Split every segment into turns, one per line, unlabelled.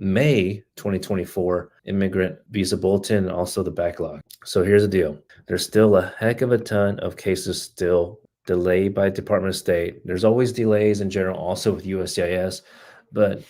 May 2024 immigrant visa bulletin and also the backlog. So here's the deal. There's still a heck of a ton of cases still delayed by Department of State. There's always delays in general also with USCIS, but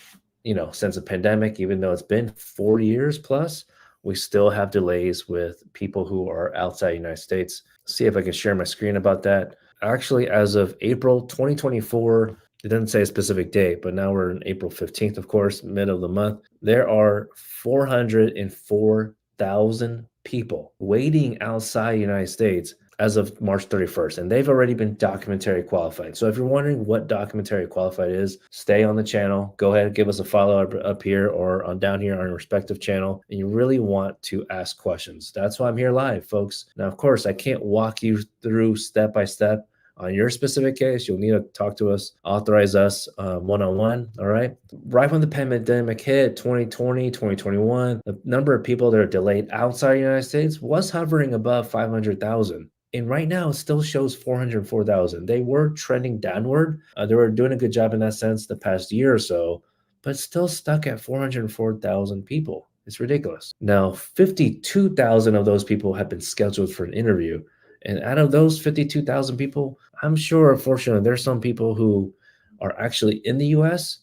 since the pandemic, even though it's been 4 years plus, we still have delays with people who are outside the United States. See if I can share my screen about that. Actually, as of April 2024, it doesn't say a specific date, but now we're in April 15th, of course, middle of the month. There are 404,000 people waiting outside the United States as of March 31st, and they've already been documentary qualified. So if you're wondering what documentary qualified is, stay on the channel. Go ahead and give us a follow up here or on down here on your respective channel. And you really want to ask questions. That's why I'm here live, folks. Now, of course, I can't walk you through step by step on your specific case. You'll need to talk to us, authorize us one-on-one, all right? Right when the pandemic hit, 2020, 2021, the number of people that are delayed outside the United States was hovering above 500,000. And right now, it still shows 404,000. They were trending downward. They were doing a good job in that sense the past year or so, but still stuck at 404,000 people. It's ridiculous. Now, 52,000 of those people have been scheduled for an interview. And out of those 52,000 people, I'm sure, unfortunately, there's some people who are actually in the US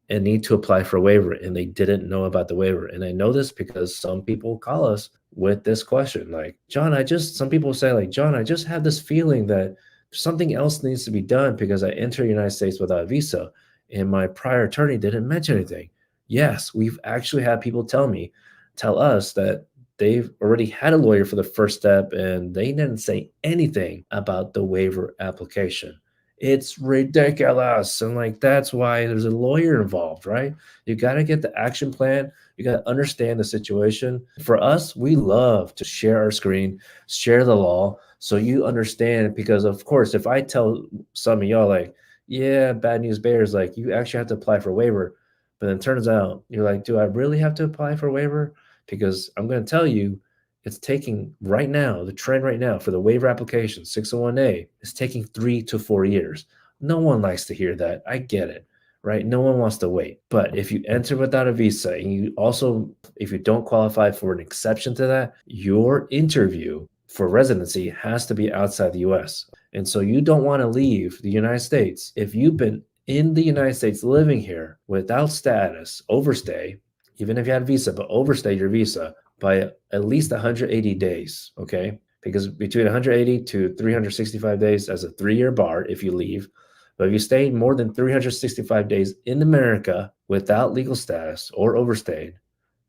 and need to apply for a waiver, and they didn't know about the waiver. And I know this because some people call us with this question. Like, John, some people say, like, John, I just have this feeling that something else needs to be done because I entered the United States without a visa, and my prior attorney didn't mention anything. Yes, we've actually had people tell us that they've already had a lawyer for the first step and they didn't say anything about the waiver application. It's ridiculous. And like, that's why there's a lawyer involved, right? You got to get the action plan. You got to understand the situation. For us, we love to share our screen, share the law, so you understand. Because of course, if I tell some of y'all like, yeah, bad news bears, like you actually have to apply for a waiver. But then it turns out you're like, do I really have to apply for a waiver? Because I'm going to tell you, it's taking right now, the trend right now for the waiver application, 601A, is taking 3 to 4 years. No one likes to hear that. I get it, right? No one wants to wait. But if you enter without a visa and if you don't qualify for an exception to that, your interview for residency has to be outside the US. And so you don't want to leave the United States. If you've been in the United States living here without status, overstay, even if you had a visa, but overstay your visa by at least 180 days, okay? Because between 180 to 365 days, as a 3-year bar if you leave. But if you stayed more than 365 days in America without legal status or overstayed,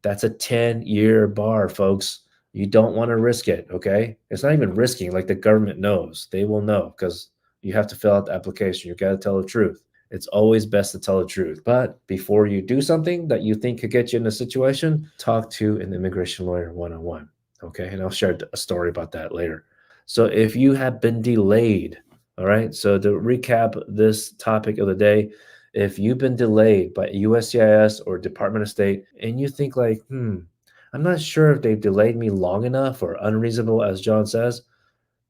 that's a 10-year bar, folks. You don't want to risk it, okay? It's not even risking, like the government knows. They will know because you have to fill out the application. You got to tell the truth. It's always best to tell the truth. But before you do something that you think could get you in a situation, talk to an immigration lawyer one-on-one. Okay. And I'll share a story about that later. So if you have been delayed, all right. So to recap this topic of the day, if you've been delayed by USCIS or Department of State and you think like, I'm not sure if they've delayed me long enough or unreasonable, as John says,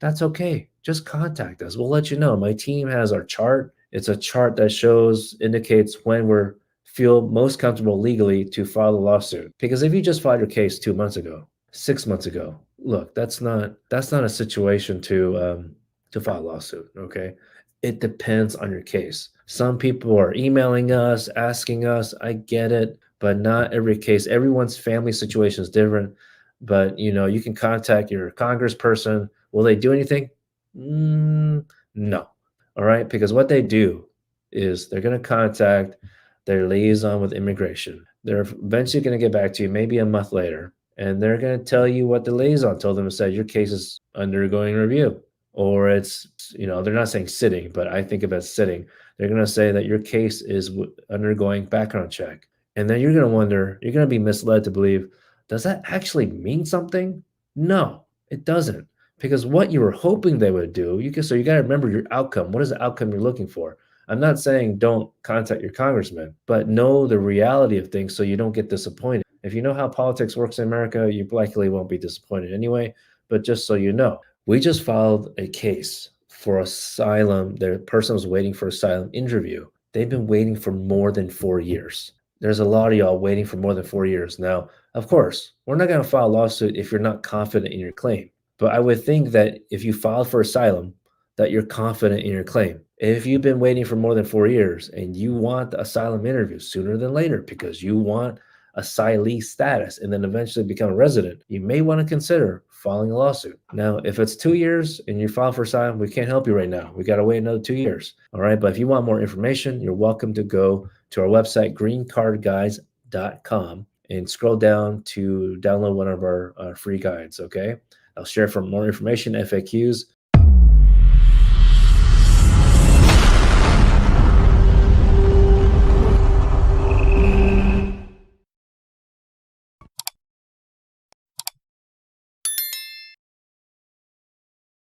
that's okay. Just contact us. We'll let you know. My team has our chart. It's a chart that indicates when feel most comfortable legally to file a lawsuit. Because if you just filed your case 2 months ago, 6 months ago, look, that's not a situation to file a lawsuit. Okay, it depends on your case. Some people are emailing us, asking us. I get it, but not every case. Everyone's family situation is different. But you can contact your congressperson. Will they do anything? No. All right, because what they do is they're going to contact their liaison with immigration. They're eventually going to get back to you, maybe a month later, and they're going to tell you what the liaison told them and said your case is undergoing review. Or it's, they're not saying sitting, but I think of it as sitting. They're going to say that your case is undergoing background check. And then you're going to wonder, you're going to be misled to believe, does that actually mean something? No, it doesn't. Because what you were hoping they would do, you got to remember your outcome. What is the outcome you're looking for? I'm not saying don't contact your congressman, but know the reality of things so you don't get disappointed. If you know how politics works in America, you likely won't be disappointed anyway. But just so you know, we just filed a case for asylum. The person was waiting for asylum interview. They've been waiting for more than 4 years. There's a lot of y'all waiting for more than 4 years. Now, of course, we're not going to file a lawsuit if you're not confident in your claim. But I would think that if you filed for asylum, that you're confident in your claim. If you've been waiting for more than 4 years and you want the asylum interview sooner than later because you want asylee status and then eventually become a resident, you may want to consider filing a lawsuit. Now, if it's 2 years and you file for asylum, we can't help you right now. We got to wait another 2 years. All right. But if you want more information, you're welcome to go to our website, greencardguys.com, and scroll down to download one of our free guides. Okay. I'll share for more information, FAQs,